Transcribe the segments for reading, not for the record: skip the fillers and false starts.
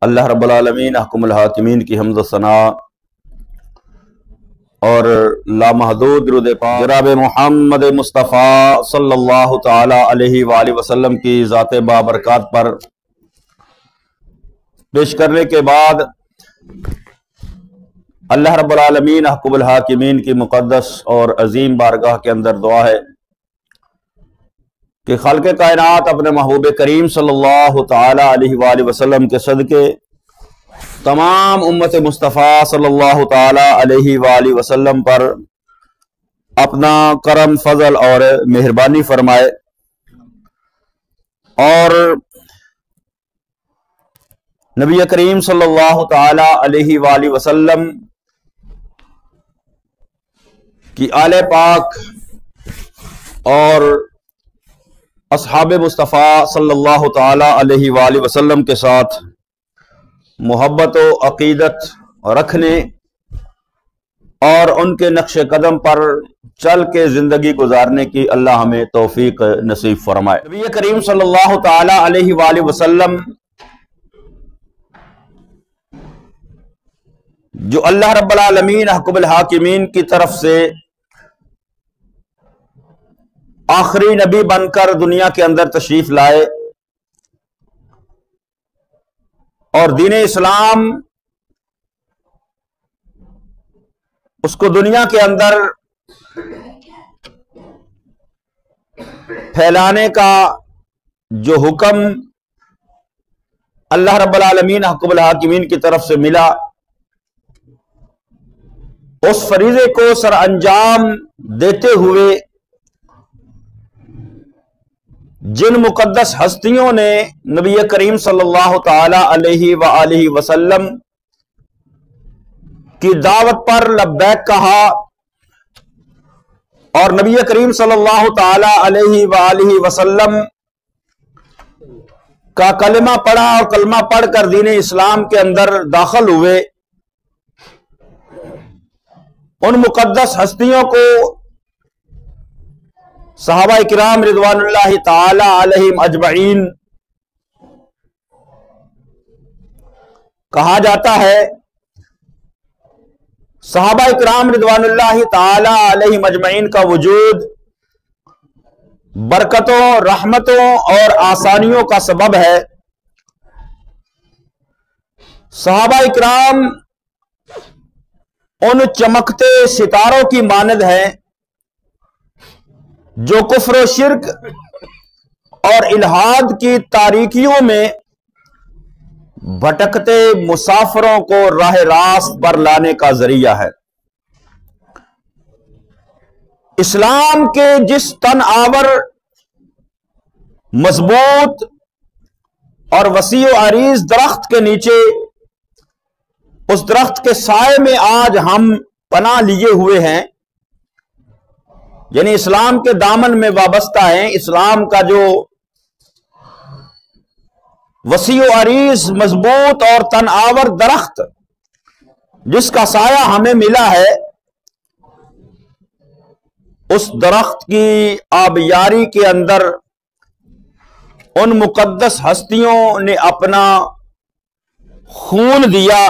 اللہ رب العالمین احکم الحاکمین کی حمد و ثنا اور لامحدود درود پاک جناب محمد مصطفیٰ صلی اللہ تعالی علیہ وآلہ وسلم کی ذات بابرکات پر پیش کرنے کے بعد اللہ رب العالمین احکم الحاکمین کی مقدس اور عظیم بارگاہ کے اندر دعا ہے کہ خالق کائنات اپنے محبوب کریم صلی اللہ تعالی علیہ وآلہ وسلم کے صدقے تمام امت مصطفیٰ صلی اللہ تعالی علیہ وآلہ وسلم پر اپنا کرم فضل اور مہربانی فرمائے اور نبی کریم صلی اللہ تعالی علیہ وآلہ وسلم کی آل پاک اور اصحاب مصطفیٰ صلی اللہ تعالی علیہ وآلہ وسلم کے ساتھ محبت و عقیدت رکھنے اور ان کے نقش قدم پر چل کے زندگی گزارنے کی اللہ ہمیں توفیق نصیب فرمائے۔ نبی کریم صلی اللہ تعالی علیہ وآلہ وسلم جو اللہ رب العالمین احکم الحاکمین کی طرف سے آخری نبی بن کر دنیا کے اندر تشریف لائے اور دین اسلام اس کو دنیا کے اندر پھیلانے کا جو حکم اللہ رب العالمین حکم الحاکمین کی طرف سے ملا، اس فریضے کو سر انجام دیتے ہوئے جن مقدس ہستیوں نے نبی کریم صلی اللہ تعالی علیہ وآلہ وسلم کی دعوت پر لبیک کہا اور نبی کریم صلی اللہ تعالی علیہ وآلہ وسلم کا کلمہ پڑھا اور کلمہ پڑھ کر دین اسلام کے اندر داخل ہوئے، ان مقدس ہستیوں کو صحابہ کرام رضوان اللہ تعالی علیہم اجمعین کہا جاتا ہے۔ صحابہ کرام رضوان اللہ تعالی علیہم اجمعین کا وجود برکتوں، رحمتوں اور آسانیوں کا سبب ہے۔ صحابہ کرام ان چمکتے ستاروں کی مانند ہیں جو کفر و شرک اور الحاد کی تاریکیوں میں بھٹکتے مسافروں کو راہ راست پر لانے کا ذریعہ ہے۔ اسلام کے جس تن آور، مضبوط اور وسیع و عریض درخت کے نیچے، اس درخت کے سائے میں آج ہم پناہ لیے ہوئے ہیں، یعنی اسلام کے دامن میں وابستہ ہیں، اسلام کا جو وسیع و عریض مضبوط اور تن آور درخت جس کا سایہ ہمیں ملا ہے، اس درخت کی آبیاری کے اندر ان مقدس ہستیوں نے اپنا خون دیا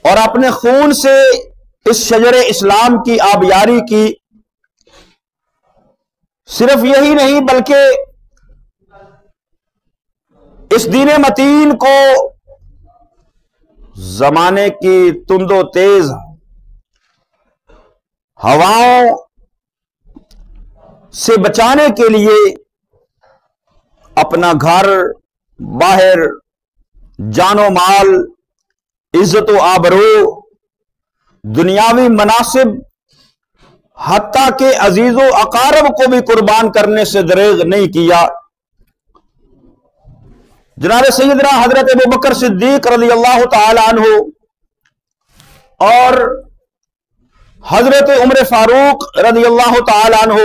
اور اپنے خون سے اس شجر اسلام کی آبیاری کی۔ صرف یہی نہیں بلکہ اس دین متین کو زمانے کی تند و تیز ہواؤں سے بچانے کے لیے اپنا گھر، باہر، جان و مال، عزت و آبرو، دنیاوی مناصب، حتیٰ کہ عزیز و اقارب کو بھی قربان کرنے سے دریغ نہیں کیا۔ جناب سیدنا حضرت ابوبکر صدیق رضی اللہ تعالی عنہ اور حضرت عمر فاروق رضی اللہ تعالی عنہ،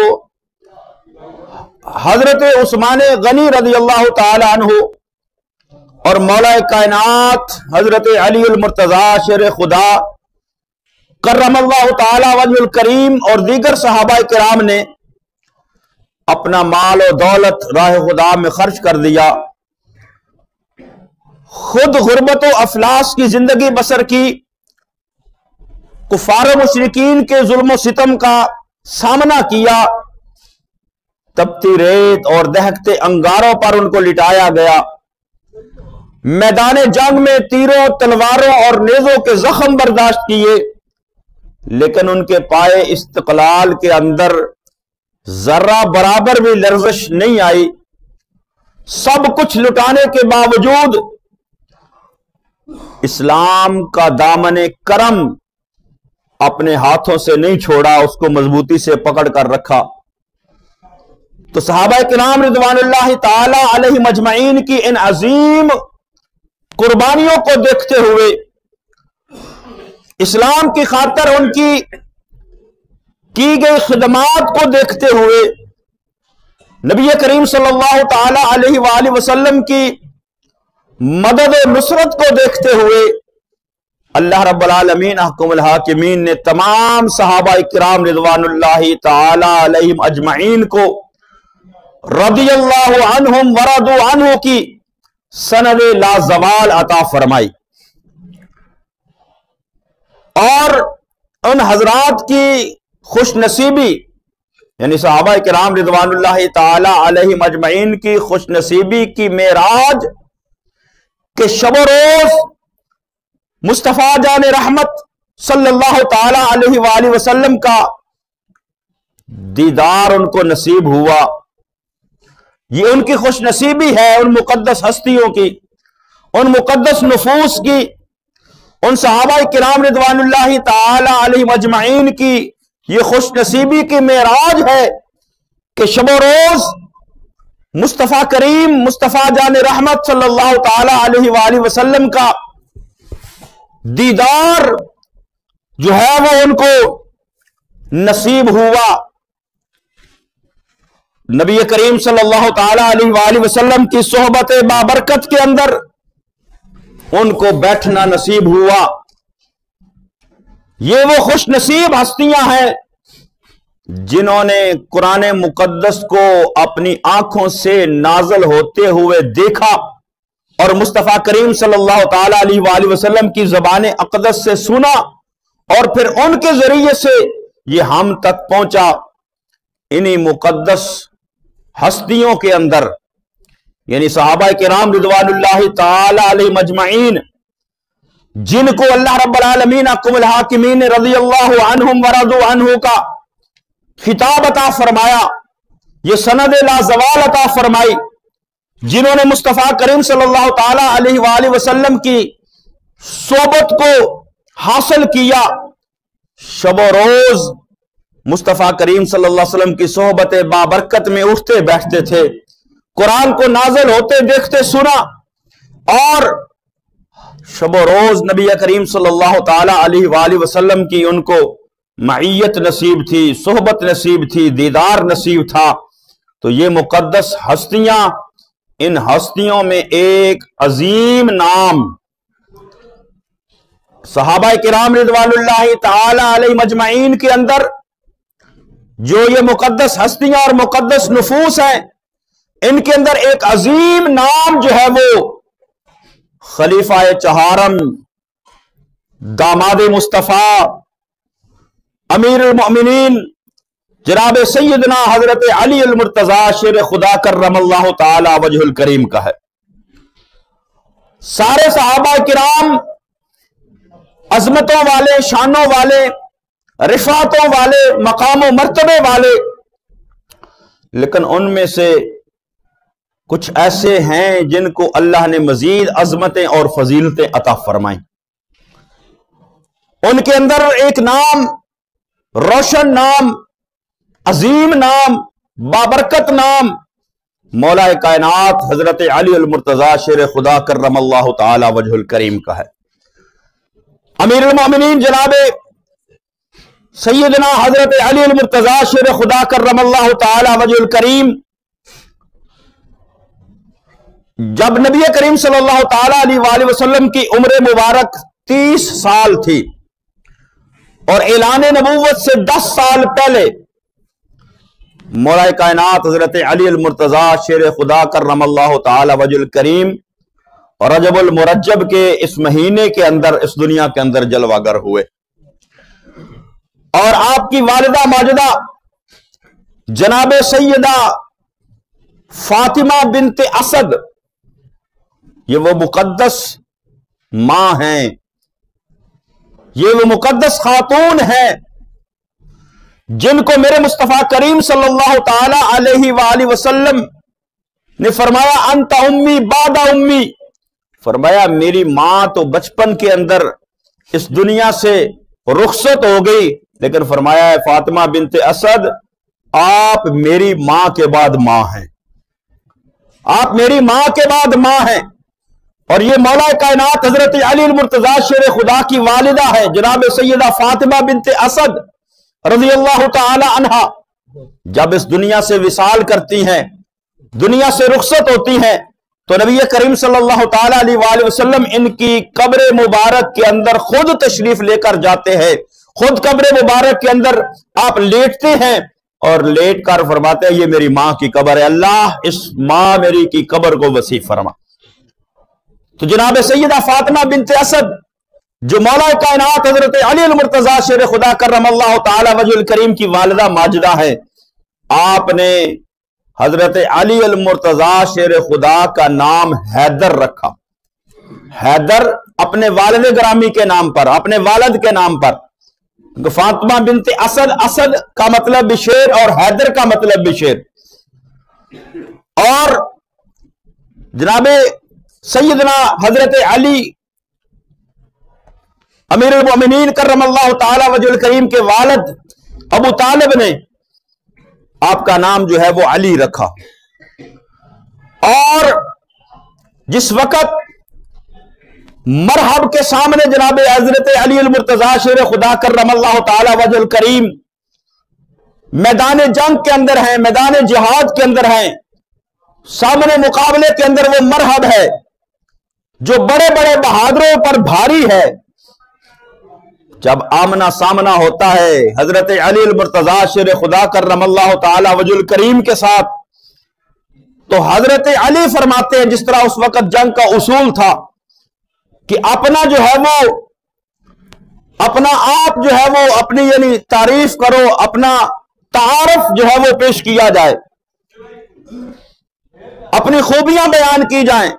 حضرت عثمان غنی رضی اللہ تعالی عنہ اور مولا کائنات حضرت علی المرتضی شیر خدا کرم اللہ تعالی وجہ الکریم اور دیگر صحابہ کرام نے اپنا مال و دولت راہ خدا میں خرچ کر دیا، خود غربت و افلاس کی زندگی بسر کی، کفار و مشرکین کے ظلم و ستم کا سامنا کیا، تپتی ریت اور دہکتے انگاروں پر ان کو لٹایا گیا، میدان جنگ میں تیروں، تلواروں اور نیزوں کے زخم برداشت کیے، لیکن ان کے پائے استقلال کے اندر ذرہ برابر بھی لرزش نہیں آئی۔ سب کچھ لٹانے کے باوجود اسلام کا دامن کرم اپنے ہاتھوں سے نہیں چھوڑا، اس کو مضبوطی سے پکڑ کر رکھا۔ تو صحابہ کرام رضوان اللہ تعالی علیہ مجمعین کی ان عظیم قربانیوں کو دیکھتے ہوئے، اسلام کی خاطر ان کی گئی خدمات کو دیکھتے ہوئے، نبی کریم صلی اللہ تعالی علیہ وآلہ وسلم کی مدد و نصرت کو دیکھتے ہوئے، اللہ رب العالمین احکم الحاکمین نے تمام صحابہ کرام رضوان اللہ تعالی علیہم اجمعین کو رضی اللہ عنہم ورضوا عنہ کی سند لا زوال عطا فرمائی، اور ان حضرات کی خوش نصیبی، یعنی صحابہ کرام رضوان اللہ تعالی علیہم اجمعین کی خوش نصیبی کی معراج کہ شب و روز مصطفیٰ جان رحمت صلی اللہ تعالی علیہ وآلہ وسلم کا دیدار ان کو نصیب ہوا۔ یہ ان کی خوش نصیبی ہے، ان مقدس ہستیوں کی، ان مقدس نفوس کی، ان صحابہ کرام رضوان اللہ تعالی علیہ مجمعین کی یہ خوش نصیبی کی معراج ہے کہ شب و روز مصطفیٰ کریم، مصطفیٰ جان رحمت صلی اللہ تعالی علیہ وآلہ وسلم کا دیدار جو ہے وہ ان کو نصیب ہوا۔ نبی کریم صلی اللہ تعالی علیہ وآلہ وسلم کی صحبت بابرکت کے اندر ان کو بیٹھنا نصیب ہوا۔ یہ وہ خوش نصیب ہستیاں ہیں جنہوں نے قرآن مقدس کو اپنی آنکھوں سے نازل ہوتے ہوئے دیکھا، اور مصطفیٰ کریم صلی اللہ تعالی علیہ وآلہ وسلم کی زبان اقدس سے سنا، اور پھر ان کے ذریعے سے یہ ہم تک پہنچا۔ انہی مقدس ہستیوں کے اندر، یعنی صحابہ کرام رضوان اللہ تعالی علیہ مجمعین، جن کو اللہ رب العالمین احکم الحاکمین نے رضی اللہ عنہم ورضوا عنہ کا خطاب عطا فرمایا، یہ سند لا زوال عطا فرمائی، جنہوں نے مصطفیٰ کریم صلی اللہ تعالی علیہ وآلہ وسلم کی صحبت کو حاصل کیا، شب و روز مصطفیٰ کریم صلی اللہ علیہ وسلم کی صحبت بابرکت میں اٹھتے بیٹھتے تھے، قرآن کو نازل ہوتے دیکھتے سنا، اور شب و روز نبی کریم صلی اللہ تعالی علیہ وآلہ وسلم کی ان کو معیت نصیب تھی، صحبت نصیب تھی، دیدار نصیب تھا۔ تو یہ مقدس ہستیاں، ان ہستیوں میں ایک عظیم نام صحابہ کرام رضوان اللہ تعالی علیہ مجمعین کے اندر جو یہ مقدس ہستیاں اور مقدس نفوس ہیں، ان کے اندر ایک عظیم نام جو ہے وہ خلیفہ چہارم، داماد مصطفیٰ، امیر المؤمنین جناب سیدنا حضرت علی المرتضیٰ شیر خدا کرم اللہ تعالی وجہ الکریم کا ہے۔ سارے صحابہ کرام عظمتوں والے، شانوں والے، رفعتوں والے، مقام و مرتبے والے، لیکن ان میں سے کچھ ایسے ہیں جن کو اللہ نے مزید عظمتیں اور فضیلتیں عطا فرمائیں۔ ان کے اندر ایک نام، روشن نام، عظیم نام، بابرکت نام مولا کائنات حضرت علی المرتضیٰ شیر خدا کرم اللہ تعالی وجہ الکریم کا ہے۔ امیر المؤمنین جناب سیدنا حضرت علی المرتضیٰ شیر خدا کرم اللہ تعالی وجہ الکریم جب نبی کریم صلی اللہ تعالی علیہ وآلہ وسلم کی عمر مبارک 30 سال تھی، اور اعلان نبوت سے 10 سال پہلے مولا کائنات حضرت علی المرتضیٰ شیر خدا کرم اللہ تعالی وجہ الکریم اور رجب المرجب کے اس مہینے کے اندر اس دنیا کے اندر جلوہ گر ہوئے، اور آپ کی والدہ ماجدہ جناب سیدہ فاطمہ بنت اسد، یہ وہ مقدس ماں ہیں، یہ وہ مقدس خاتون ہیں جن کو میرے مصطفیٰ کریم صلی اللہ تعالی علیہ وآلہ وسلم نے فرمایا انت امی بعد امی، فرمایا میری ماں تو بچپن کے اندر اس دنیا سے رخصت ہو گئی، لیکن فرمایا ہے فاطمہ بنت اسد آپ میری ماں کے بعد ماں ہیں، آپ میری ماں کے بعد ماں ہیں۔ اور یہ مولا کائنات حضرت علی المرتضیٰ شیر خدا کی والدہ ہے جناب سیدہ فاطمہ بنت اسد رضی اللہ تعالی عنہا، جب اس دنیا سے وصال کرتی ہیں، دنیا سے رخصت ہوتی ہیں، تو نبی کریم صلی اللہ تعالی علیہ وآلہ وسلم ان کی قبر مبارک کے اندر خود تشریف لے کر جاتے ہیں، خود قبر مبارک کے اندر آپ لیٹتے ہیں اور لیٹ کر فرماتے ہیں یہ میری ماں کی قبر ہے، اللہ اس ماں میری کی قبر کو وسیع فرما۔ تو جناب سیدہ فاطمہ بنت اسد جو مولا کائنات حضرت علی المرتضیٰ شیر خدا کرم اللہ تعالی وجہ الکریم کی والدہ ماجدہ ہے، آپ نے حضرت علی المرتضیٰ شیر خدا کا نام حیدر رکھا، حیدر اپنے والد گرامی کے نام پر، اپنے والد کے نام پر۔ فاطمہ بنت اسد، اسد کا مطلب بھی شیر اور حیدر کا مطلب بھی شیر۔ اور جناب سیدنا حضرت علی امیر المومنین کرم اللہ تعالی وجہ الکریم کے والد ابو طالب نے آپ کا نام جو ہے وہ علی رکھا۔ اور جس وقت مرحب کے سامنے جناب حضرت علی المرتضیٰ شیر خدا کرم اللہ تعالی وجہ الکریم میدان جنگ کے اندر ہیں، میدان جہاد کے اندر ہیں، سامنے مقابلے کے اندر وہ مرحب ہے جو بڑے بڑے بہادروں پر بھاری ہے، جب آمنا سامنا ہوتا ہے حضرت علی المرتضیٰ شیر خدا کرم اللہ تعالی وجہ الکریم کے ساتھ، تو حضرت علی فرماتے ہیں جس طرح اس وقت جنگ کا اصول تھا کہ اپنا جو ہے وہ اپنا آپ جو ہے وہ اپنی یعنی تعریف کرو، اپنا تعارف جو ہے وہ پیش کیا جائے، اپنی خوبیاں بیان کی جائیں۔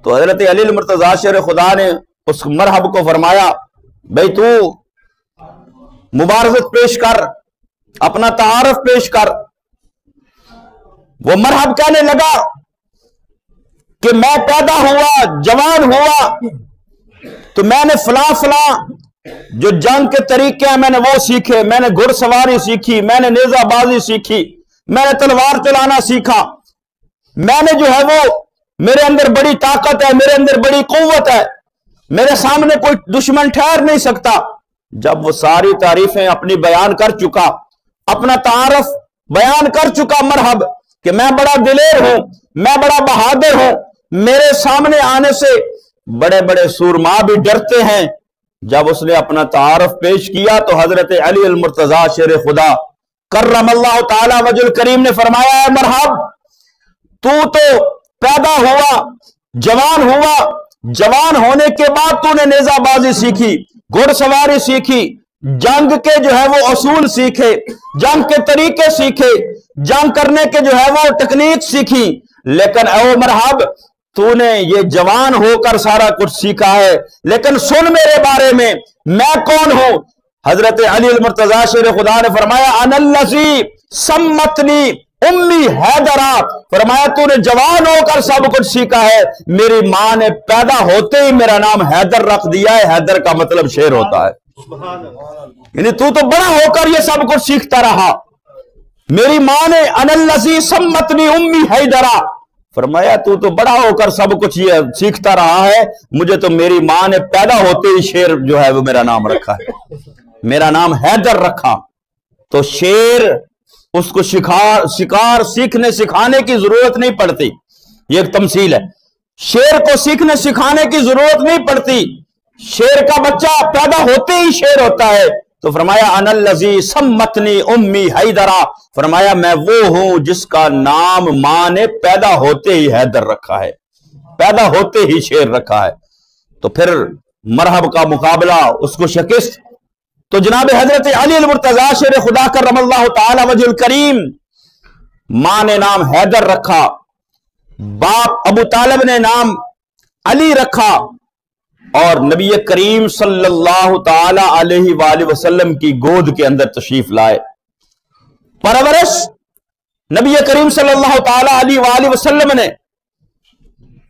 تو حضرت علی المرتضیٰ شیر خدا نے اس مرحب کو فرمایا بھئی تو مبارزت پیش کر، اپنا تعارف پیش کر۔ وہ مرحب کہنے لگا کہ میں پیدا ہوا، جوان ہوا تو میں نے فلاں فلاں جو جنگ کے طریقے ہیں میں نے وہ سیکھے، میں نے گھڑ سواری سیکھی، میں نے نیزہ بازی سیکھی، میں نے تلوار چلانا سیکھا، میں نے جو ہے وہ میرے اندر بڑی طاقت ہے، میرے اندر بڑی قوت ہے، میرے سامنے کوئی دشمن ٹھہر نہیں سکتا۔ جب وہ ساری تعریفیں اپنی بیان کر چکا، اپنا تعارف بیان کر چکا مرحب کہ میں بڑا دلیر ہوں، میں بڑا بہادر ہوں، میرے سامنے آنے سے بڑے بڑے سورما بھی ڈرتے ہیں، جب اس نے اپنا تعارف پیش کیا تو حضرت علی المرتضیٰ شیر خدا کرم اللہ تعالی وجہ الکریم نے فرمایا ہے مرحب تو پیدا ہوا، جوان ہوا، جوان ہونے کے بعد تو نے نیزہ بازی سیکھی، گھڑ سواری سیکھی، جنگ کے جو ہے وہ اصول سیکھے، جنگ کے طریقے سیکھے، جنگ کرنے کے جو ہے وہ ٹیکنیک سیکھی، لیکن اے مرحب تو نے یہ جوان ہو کر سارا کچھ سیکھا ہے، لیکن سن میرے بارے میں کون ہوں؟ حضرت علی المرتضیٰ شیر خدا نے فرمایا انا الذی سمتنی امی حیدرہ، فرمایا تو نے جوان ہو کر سب کچھ سیکھا ہے، میری ماں نے پیدا ہوتے ہی میرا نام حیدر رکھ دیا ہے، حیدر کا مطلب شیر ہوتا ہے، یعنی تو بڑا ہو کر یہ سب کچھ سیکھتا رہا۔ میری ماں نے انا الذی سمتنی امی حیدرہ، فرمایا تو بڑا ہو کر سب کچھ یہ سیکھتا رہا ہے، مجھے تو میری ماں نے پیدا ہوتے ہی شیر جو ہے وہ میرا نام رکھا ہے، میرا نام حیدر رکھا۔ تو شیر اس کو شکار سیکھنے سکھانے کی ضرورت نہیں پڑتی، یہ ایک تمثیل ہے، شیر کو سیکھنے سکھانے کی ضرورت نہیں پڑتی، شیر کا بچہ پیدا ہوتے ہی شیر ہوتا ہے۔ تو فرمایا انا الذی سمتنی امی حیدرہ، فرمایا میں وہ ہوں جس کا نام ماں نے پیدا ہوتے ہی حیدر رکھا ہے، پیدا ہوتے ہی شیر رکھا ہے، تو پھر مرحب کا مقابلہ، اس کو شکست۔ تو جناب حضرت علی المرتضیٰ شیر خدا کرم اللہ تعالی وجہ الکریم، ماں نے نام حیدر رکھا، باپ ابو طالب نے نام علی رکھا، اور نبی کریم صلی اللہ تعالی علیہ وآلہ وسلم کی گود کے اندر تشریف لائے۔ پرورش نبی کریم صلی اللہ تعالی علیہ وآلہ وسلم نے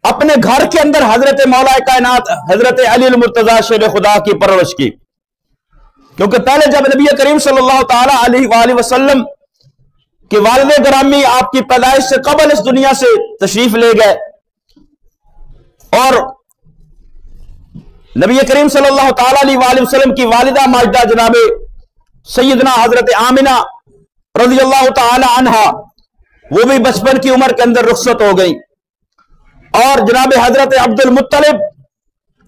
اپنے گھر کے اندر حضرت مولا کائنات حضرت علی المرتضیٰ شیر خدا کی پرورش کی، کیونکہ پہلے جب نبی کریم صلی اللہ تعالی علیہ وآلہ وسلم کے والد گرامی آپ کی پیدائش سے قبل اس دنیا سے تشریف لے گئے، اور نبی کریم صلی اللہ تعالی علیہ وآلہ وسلم کی والدہ ماجدہ جناب سیدنا حضرت آمنہ رضی اللہ تعالی عنہا وہ بھی بچپن کی عمر کے اندر رخصت ہو گئی، اور جناب حضرت عبد المطلب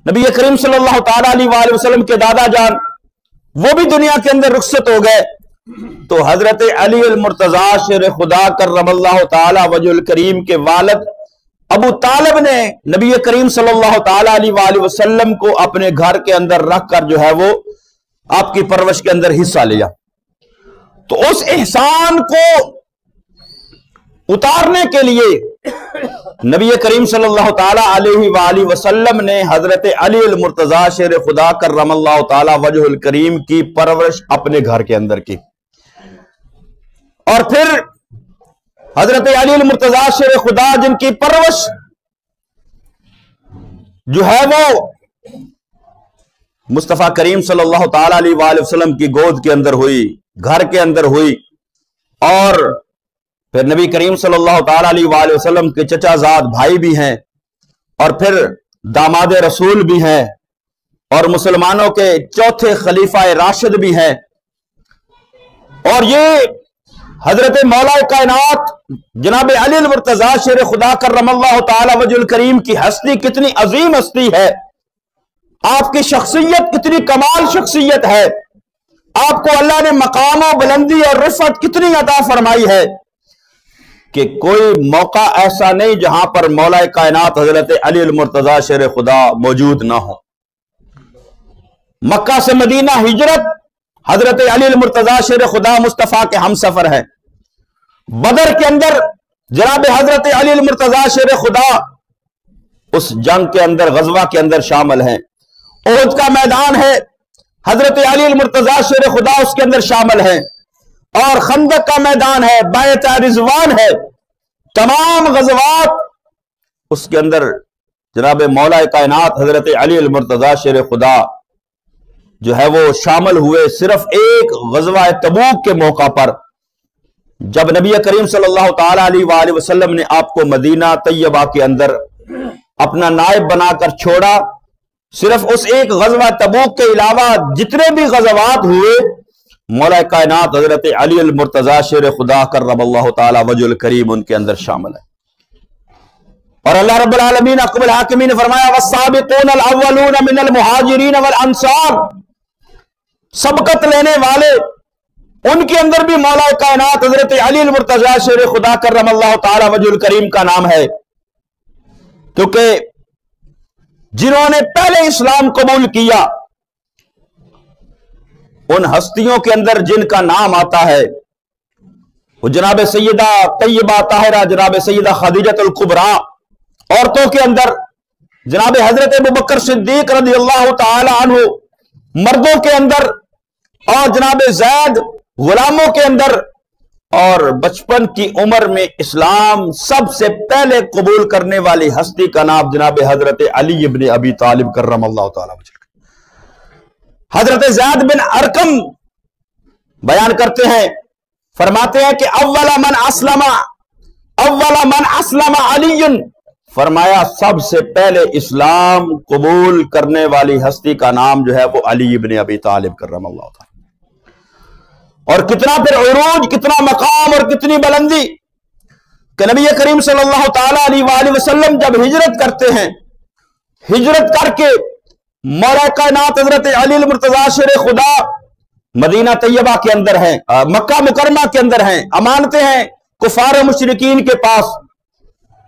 نبی کریم صلی اللہ تعالی علیہ وآلہ وسلم کے دادا جان وہ بھی دنیا کے اندر رخصت ہو گئے۔ تو حضرت علی المرتضیٰ شیر خدا کرم اللہ تعالی وجہ الکریم کے والد ابو طالب نے نبی کریم صلی اللہ تعالی علیہ وآلہ وسلم کو اپنے گھر کے اندر رکھ کر جو ہے وہ آپ کی پرورش کے اندر حصہ لیا۔ تو اس احسان کو اتارنے کے لیے نبی کریم صلی اللہ تعالی علیہ وآلہ وسلم نے حضرت علی المرتضیٰ شیر خدا کرم اللہ تعالی وجہ الکریم کی پرورش اپنے گھر کے اندر کی، اور پھر حضرت علی المرتضیٰ شیر خدا جن کی پرورش جو ہے وہ مصطفیٰ کریم صلی اللہ تعالی علیہ وآلہ وسلم کی گود کے اندر ہوئی، گھر کے اندر ہوئی، اور پھر نبی کریم صلی اللہ تعالی علیہ وآلہ وسلم کے چچا زاد بھائی بھی ہیں، اور پھر داماد رسول بھی ہیں، اور مسلمانوں کے چوتھے خلیفہ راشد بھی ہیں، اور یہ حضرت مولا کائنات جناب علی المرتضیٰ شیر خدا کرم اللہ تعالی وجہ الکریم کی ہستی کتنی عظیم ہستی ہے، آپ کی شخصیت کتنی کمال شخصیت ہے، آپ کو اللہ نے مقام و بلندی اور رفعت کتنی عطا فرمائی ہے کہ کوئی موقع ایسا نہیں جہاں پر مولا کائنات حضرت علی المرتضیٰ شیر خدا موجود نہ ہو۔ مکہ سے مدینہ ہجرت حضرت علی المرتضیٰ شیر خدا مصطفیٰ کے ہم سفر ہیں، بدر کے اندر جناب حضرت علی المرتضیٰ شیر خدا اس جنگ کے اندر غزوہ کے اندر شامل ہیں، احد کا میدان ہے حضرت علی المرتضیٰ شیر خدا اس کے اندر شامل ہیں، اور خندق کا میدان ہے، بیعت رضوان ہے، تمام غزوات اس کے اندر جناب مولا کائنات حضرت علی المرتضیٰ شیر خدا جو ہے وہ شامل ہوئے۔ صرف ایک غزوہ تبوک کے موقع پر جب نبی کریم صلی اللہ تعالی علیہ وآلہ وسلم نے آپ کو مدینہ طیبہ کے اندر اپنا نائب بنا کر چھوڑا، صرف اس ایک غزوہ تبوک کے علاوہ جتنے بھی غزوات ہوئے مولا کائنات حضرت علی المرتضیٰ شیر خدا کرم اللہ تعالی وجہ الکریم ان کے اندر شامل ہے۔ اور اللہ رب العالمین حکم الحاکمین نے فرمایا والسابقون الاولون من المہاجرین والانصار، سبقت لینے والے ان کے اندر بھی مولا کائنات حضرت علی المرتضیٰ شیر خدا کرم اللہ تعالی وجہ الکریم کا نام ہے، کیونکہ جنہوں نے پہلے اسلام قبول کیا ان ہستیوں کے اندر جن کا نام آتا ہے وہ جناب سیدہ طیبہ طاہرہ، جناب سیدہ خدیجہ الکبریٰ، عورتوں کے اندر جناب حضرت ابوبکر صدیق رضی اللہ تعالی عنہ، مردوں کے اندر اور جناب زید غلاموں کے اندر، اور بچپن کی عمر میں اسلام سب سے پہلے قبول کرنے والی ہستی کا نام جناب حضرت علی ابن ابی طالب کرم اللہ تعالی وجہ۔ حضرت زید بن ارقم بیان کرتے ہیں، فرماتے ہیں کہ اول من اسلم علی، فرمایا سب سے پہلے اسلام قبول کرنے والی ہستی کا نام جو ہے وہ علی ابن ابی طالب کرم اللہ تعالی۔ اور کتنا پھر عروج، کتنا مقام اور کتنی بلندی کہ نبی کریم صلی اللہ تعالی علیہ وآلہ وسلم جب ہجرت کرتے ہیں، ہجرت کر کے مولا کائنات حضرت علی المرتضیٰ شیر خدا مدینہ طیبہ کے اندر ہیں، مکہ مکرمہ کے اندر ہیں، امانتیں ہیں کفار و مشرکین کے پاس،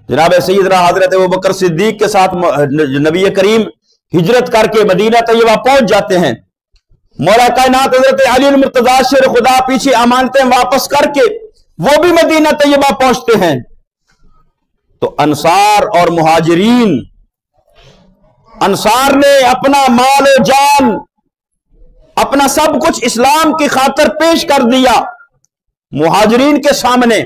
جناب سیدنا حضرت ابوبکر صدیق کے ساتھ نبی کریم ہجرت کر کے مدینہ طیبہ پہنچ جاتے ہیں. مولا کائنات حضرت علی المرتضیٰ شیر خدا پیچھے امانتیں واپس کر کے وہ بھی مدینہ طیبہ پہنچتے ہیں. تو انصار اور مہاجرین، انصار نے اپنا مال و جان، اپنا سب کچھ اسلام کی خاطر پیش کر دیا مہاجرین کے سامنے.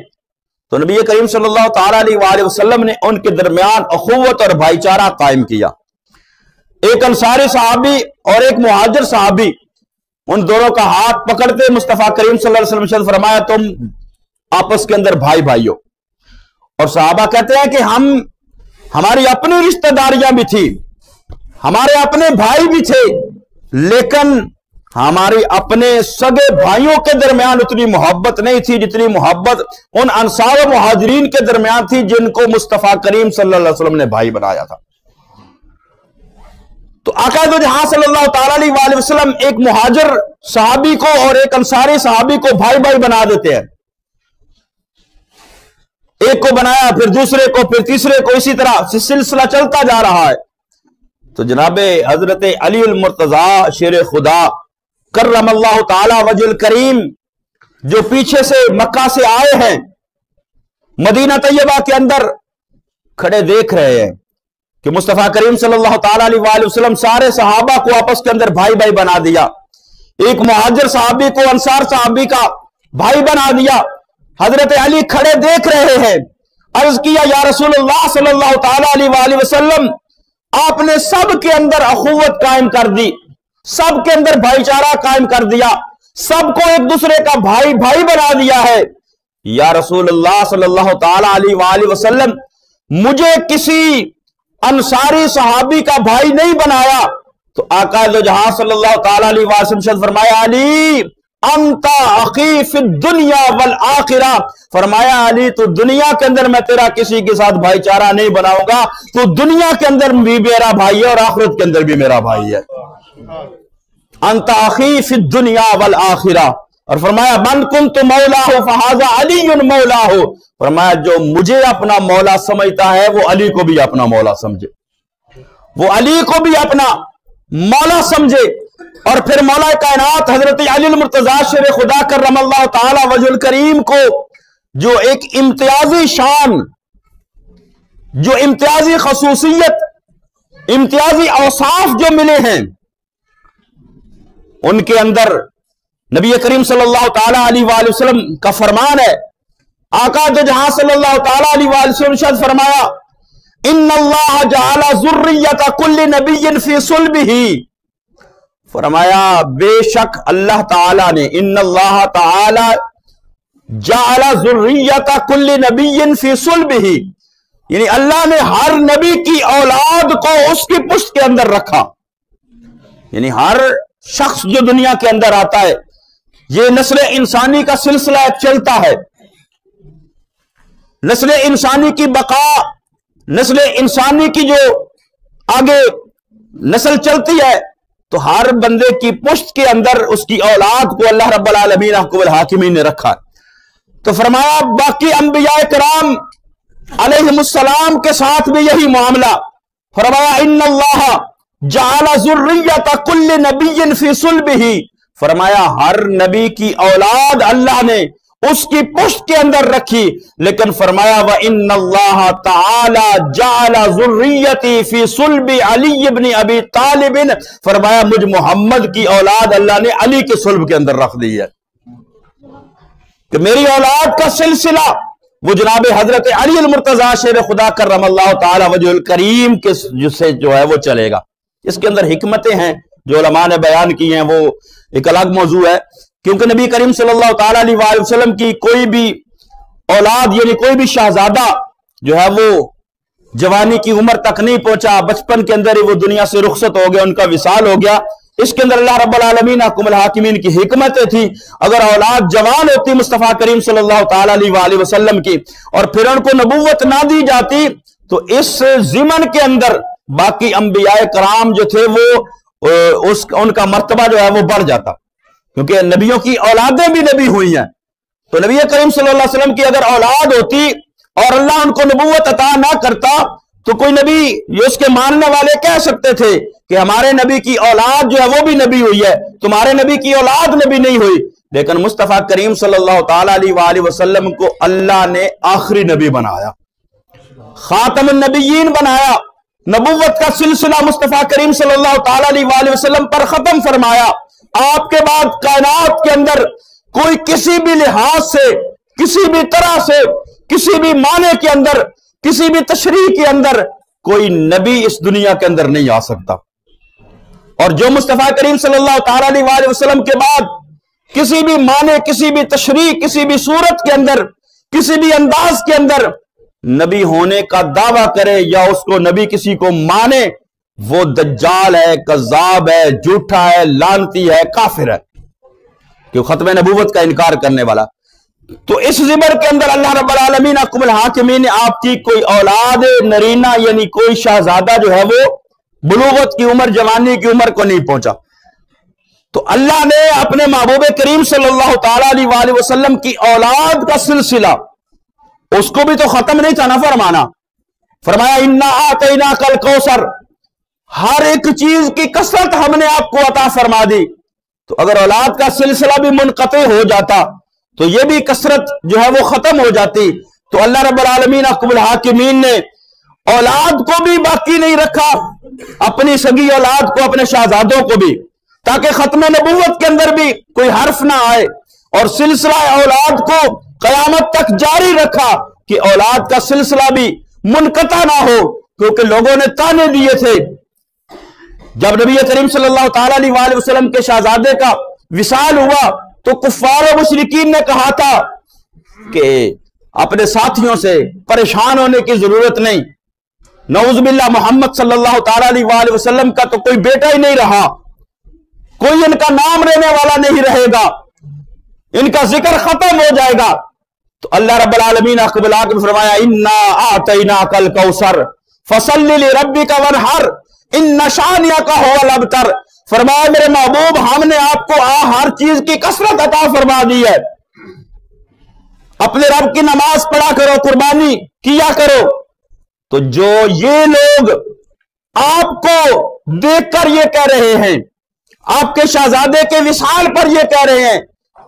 تو نبی کریم صلی اللہ تعالی علیہ وآلہ وسلم نے ان کے درمیان اخوت اور بھائی چارہ قائم کیا. ایک انصاری صحابی اور ایک مہاجر صحابی، ان دونوں کا ہاتھ پکڑتے مصطفیٰ کریم صلی اللہ علیہ وسلم نے فرمایا تم آپس کے اندر بھائی بھائیو. اور صحابہ کہتے ہیں کہ ہماری اپنی رشتہ داریاں بھی تھی، ہمارے اپنے بھائی بھی تھے، لیکن ہماری اپنے سگے بھائیوں کے درمیان اتنی محبت نہیں تھی جتنی محبت ان انصار و مہاجرین کے درمیان تھی جن کو مصطفیٰ کریم صلی اللہ علیہ وسلم نے بھائی بنایا تھا. تو آقا دو جہاں صلی اللہ تعالی علیہ وآلہ وسلم ایک مہاجر صحابی کو اور ایک انصاری صحابی کو بھائی بھائی بنا دیتے ہیں. ایک کو بنایا، پھر دوسرے کو، پھر تیسرے کو، اسی طرح سلسلہ چلتا جا رہا ہے. تو جناب حضرت علی المرتضیٰ شیر خدا کرم اللہ تعالی وجہ الکریم جو پیچھے سے مکہ سے آئے ہیں، مدینہ طیبہ کے اندر کھڑے دیکھ رہے ہیں کہ مصطفیٰ کریم صلی اللہ تعالی علیہ وآلہ وسلم سارے صحابہ کو آپس کے اندر بھائی بھائی بنا دیا. ایک مہاجر صحابی کو انصار صحابی کا بھائی بنا دیا. حضرت علی کھڑے دیکھ رہے ہیں. عرض کیا یا رسول اللہ صلی اللہ تعالی علیہ وآلہ وسلم، آپ نے سب کے اندر اخوت قائم کر دی، سب کے اندر بھائی چارہ قائم کر دیا، سب کو ایک دوسرے کا بھائی بھائی بنا دیا ہے. یا رسول اللہ صلی اللہ تعالی علیہ وآلہ وسلم، مجھے کسی انصاری صحابی کا بھائی نہیں بنایا. تو آقا دو جہاں صلی اللہ تعالی علیہ وسلم نے فرمایا علی انت اخی فی الدنیا والآخرہ، فرمایا علی تو دنیا کے اندر میں تیرا کسی کے ساتھ بھائی چارہ نہیں بناؤں گا، تو دنیا کے اندر بھی میرا بھائی ہے اور آخرت کے اندر بھی میرا بھائی ہے. انت اخی فی الدنیا والآخرہ. اور فرمایا من کنت مولاہ فہذا علی مولاہ، فرمایا جو مجھے اپنا مولا سمجھتا ہے وہ علی کو بھی اپنا مولا سمجھے، وہ علی کو بھی اپنا مولا سمجھے. اور پھر مولا کائنات حضرت علی المرتضیٰ شیر خدا کرم اللہ تعالی وجہ الکریم کو جو ایک امتیازی شان، جو امتیازی خصوصیت، امتیازی اوصاف جو ملے ہیں، ان کے اندر نبی کریم صلی اللہ تعالی علیہ وآلہ وسلم کا فرمان ہے. آقا دو جہاں صلی اللہ تعالی علیہ وآلہ وسلم شاد فرمایا ان اللہ جعل ذریۃ کل نبی فی صلبہ، فرمایا بے شک اللہ تعالی نے، ان اللہ تعالی جعل ذریۃ کل نبی فی صلبہ، یعنی اللہ نے ہر نبی کی اولاد کو اس کی پشت کے اندر رکھا. یعنی ہر شخص جو دنیا کے اندر آتا ہے، یہ نسل انسانی کا سلسلہ چلتا ہے، نسل انسانی کی بقا، نسل انسانی کی جو آگے نسل چلتی ہے، تو ہر بندے کی پشت کے اندر اس کی اولاد کو اللہ رب العالمین حکم الحاکمین نے رکھا. تو فرمایا باقی انبیاء کرام علیہم السلام کے ساتھ بھی یہی معاملہ. فرمایا ان اللہ جعل ذریۃ کل نبی فی صلبہ، فرمایا ہر نبی کی اولاد اللہ نے اس کی پشت کے اندر رکھی، لیکن فرمایا وَإِنَّ اللَّهَ تَعَالَى جَعَلَ ذُرِّيَّتِي فِي صُلْبِ عَلِيِّ بْنِ أَبِي طَالِبٍ، فرمایا مجھ محمد کی اولاد اللہ نے علی کے صلب کے اندر رکھ دی ہے، کہ میری اولاد کا سلسلہ وہ جناب حضرت علی المرتضیٰ شیر خدا کرم اللہ تعالی وجہ الکریم کے سے جو ہے وہ چلے گا. اس کے اندر حکمتیں ہیں جو علماء نے بیان کی ہیں، وہ ایک الگ موضوع ہے، کیونکہ نبی کریم صلی اللہ تعالی علیہ وآلہ وسلم کی کوئی بھی اولاد، یعنی کوئی بھی شہزادہ جو ہے وہ جوانی کی عمر تک نہیں پہنچا، بچپن کے اندر ہی وہ دنیا سے رخصت ہو گیا، ان کا وصال ہو گیا. اس کے اندر اللہ رب العالمین حکم الحاکمین کی حکمتیں تھی. اگر اولاد جوان ہوتی مصطفیٰ کریم صلی اللہ تعالی علیہ وآلہ وسلم کی، اور پھر ان کو نبوت نہ دی جاتی، تو اس ضمن کے اندر باقی انبیاء کرام جو تھے وہ ان کا مرتبہ جو ہے وہ بڑھ جاتا، کیونکہ نبیوں کی اولادیں بھی نبی ہوئی ہیں. تو نبی کریم صلی اللہ علیہ وسلم کی اگر اولاد ہوتی اور اللہ ان کو نبوت عطا نہ کرتا تو کوئی نبی یہ اس کے ماننے والے کہہ سکتے تھے کہ ہمارے نبی کی اولاد جو ہے وہ بھی نبی ہوئی ہے، تمہارے نبی کی اولاد نبی نہیں ہوئی۔ لیکن مصطفیٰ کریم صلی اللہ تعالی علیہ وآلہ وسلم کو اللہ نے آخری نبی بنایا، خاتم النبیین بنایا، نبوت کا سلسلہ مصطفیٰ کریم صلی اللہ تعالی علیہ وآلہ وسلم پر ختم فرمایا۔ آپ کے بعد کائنات کے اندر کوئی کسی بھی لحاظ سے، کسی بھی طرح سے، کسی بھی معنی کے اندر، کسی بھی تشریح کے اندر کوئی نبی اس دنیا کے اندر نہیں آ سکتا۔ اور جو مصطفیٰ کریم صلی اللہ تعالی علیہ وآلہ وسلم کے بعد کسی بھی معنی، کسی بھی تشریح، کسی بھی صورت کے اندر، کسی بھی انداز کے اندر نبی ہونے کا دعویٰ کرے یا اس کو نبی کسی کو مانے، وہ دجال ہے، کذاب ہے، جھوٹا ہے، لعنتی ہے، کافر ہے، کہ ختم نبوت کا انکار کرنے والا۔ تو اس زبر کے اندر اللہ رب العالمین حکم الحاکمین نے آپ کی کوئی اولاد نرینہ یعنی کوئی شہزادہ جو ہے وہ بلوغت کی عمر، جوانی کی عمر کو نہیں پہنچا۔ تو اللہ نے اپنے محبوب کریم صلی اللہ تعالی علیہ وآلہ وسلم کی اولاد کا سلسلہ اس کو بھی تو ختم نہیں تھا نہ فرمانا۔ فرمایا انا اعطیناک الکوثر، ہر ایک چیز کی کثرت ہم نے آپ کو عطا فرما دی۔ تو اگر اولاد کا سلسلہ بھی منقطع ہو جاتا تو یہ بھی کثرت جو ہے وہ ختم ہو جاتی۔ تو اللہ رب العالمین حکم الحاکمین نے اولاد کو بھی باقی نہیں رکھا، اپنی سگی اولاد کو، اپنے شہزادوں کو بھی، تاکہ ختم نبوت کے اندر بھی کوئی حرف نہ آئے، اور سلسلہ اولاد کو قیامت تک جاری رکھا کہ اولاد کا سلسلہ بھی منقطع نہ ہو، کیونکہ لوگوں نے تانے دیے تھے۔ جب نبی کریم صلی اللہ تعالی علیہ وآلہ وسلم کے شہزادے کا وصال ہوا تو کفار و مشرکین نے کہا تھا کہ اپنے ساتھیوں سے پریشان ہونے کی ضرورت نہیں، نعوذ باللہ محمد صلی اللہ تعالی علیہ وآلہ وسلم کا تو کوئی بیٹا ہی نہیں رہا، کوئی ان کا نام لینے والا نہیں رہے گا، ان کا ذکر ختم ہو جائے گا۔ تو اللہ رب العالمین قبل آکر فرمایا انا اعطیناک الکوثر فصل لربک وانحر ان شانئک هو الابتر۔ فرمایا میرے محبوب ہم نے آپ کو ہر چیز کی کثرت عطا فرما دی ہے، اپنے رب کی نماز پڑھا کرو، قربانی کیا کرو۔ تو جو یہ لوگ آپ کو دیکھ کر یہ کہہ رہے ہیں، آپ کے شہزادے کے وصال پر یہ کہہ رہے ہیں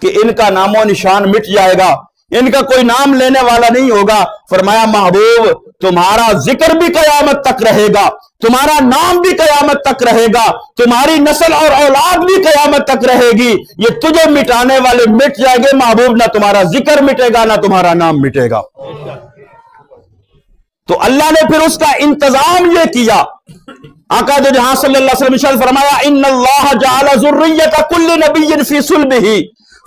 کہ ان کا نام و نشان مٹ جائے گا، ان کا کوئی نام لینے والا نہیں ہوگا، فرمایا محبوب تمہارا ذکر بھی قیامت تک رہے گا، تمہارا نام بھی قیامت تک رہے گا، تمہاری نسل اور اولاد بھی قیامت تک رہے گی۔ یہ تجھے مٹانے والے مٹ جائیں گے محبوب، نہ تمہارا ذکر مٹے گا نہ تمہارا نام مٹے گا۔ تو اللہ نے پھر اس کا انتظام یہ کیا۔ آقا دو جہاں صلی اللہ علیہ وسلم فرمایا ان اللہ جعل ذریۃ کل نبی فی صلبہ،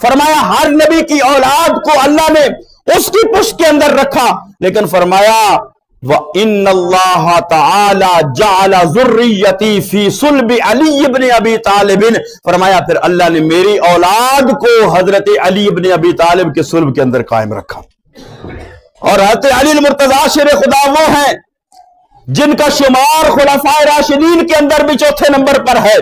فرمایا ہر نبی کی اولاد کو اللہ نے اس کی پشت کے اندر رکھا، لیکن فرمایا وَإِنَّ اللَّهَ تَعَالَى جَعَلَ ذُرِّيَّتِي فِي صُلْبِ عَلِيِّ بْنِ أَبِي طَالِبٍ، فرمایا پھر اللہ نے میری اولاد کو حضرت علی ابن ابی طالب کے صلب کے اندر قائم رکھا۔ اور حضرت علی المرتضیٰ شیر خدا وہ ہیں جن کا شمار خلفائے راشدین کے اندر بھی چوتھے نمبر پر ہے۔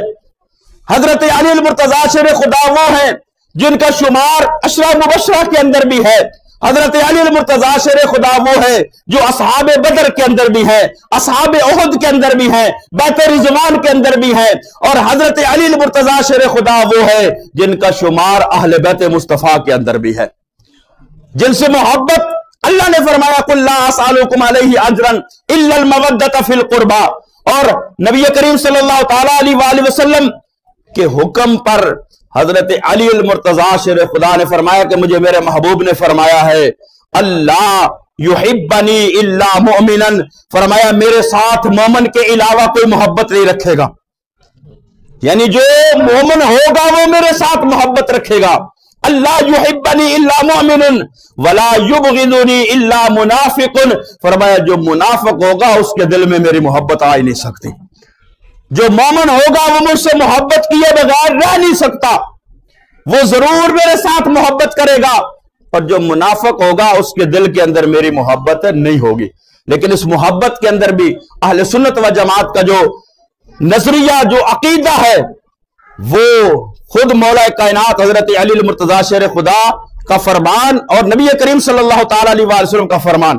حضرت علی المرتضیٰ شیر خدا وہ ہیں جن کا شمار عشرہ مبشرہ کے اندر بھی ہے۔ حضرت علی المرتضیٰ شیر خدا وہ ہے جو اصحاب بدر کے اندر بھی ہے، اصحاب احد کے اندر بھی ہے، بیت رضوان کے اندر بھی ہے، اور حضرت علی المرتضیٰ شیر خدا وہ ہے جن کا شمار اہل بیت مصطفیٰ کے اندر بھی ہے، جن سے محبت اللہ نے فرمایا قُلْ لَا أَسْأَلُكُمْ عَلَيْهِ أَجْرًا إِلَّا الْمَوَدَّةَ فِي الْقُرْبَى۔ اور نبی کریم صلی اللہ تعالی علیہ وآلہ وسلم کے حکم پر حضرت علی المرتضیٰ شیر خدا نے فرمایا کہ مجھے میرے محبوب نے فرمایا ہے اللہ یحبنی الا مؤمنا، فرمایا میرے ساتھ مومن کے علاوہ کوئی محبت نہیں رکھے گا، یعنی جو مومن ہوگا وہ میرے ساتھ محبت رکھے گا۔ اللہ یحبنی الا مؤمن ولا یبغضنی الا منافق، فرمایا جو منافق ہوگا اس کے دل میں میری محبت آ ہی نہیں سکتی، جو مومن ہوگا وہ مجھ سے محبت کیے بغیر رہ نہیں سکتا، وہ ضرور میرے ساتھ محبت کرے گا، اور جو منافق ہوگا اس کے دل کے اندر میری محبت نہیں ہوگی۔ لیکن اس محبت کے اندر بھی اہل سنت و جماعت کا جو نظریہ، جو عقیدہ ہے، وہ خود مولا کائنات حضرت علی المرتضیٰ شیر خدا کا فرمان اور نبی کریم صلی اللہ تعالی علیہ وسلم کا فرمان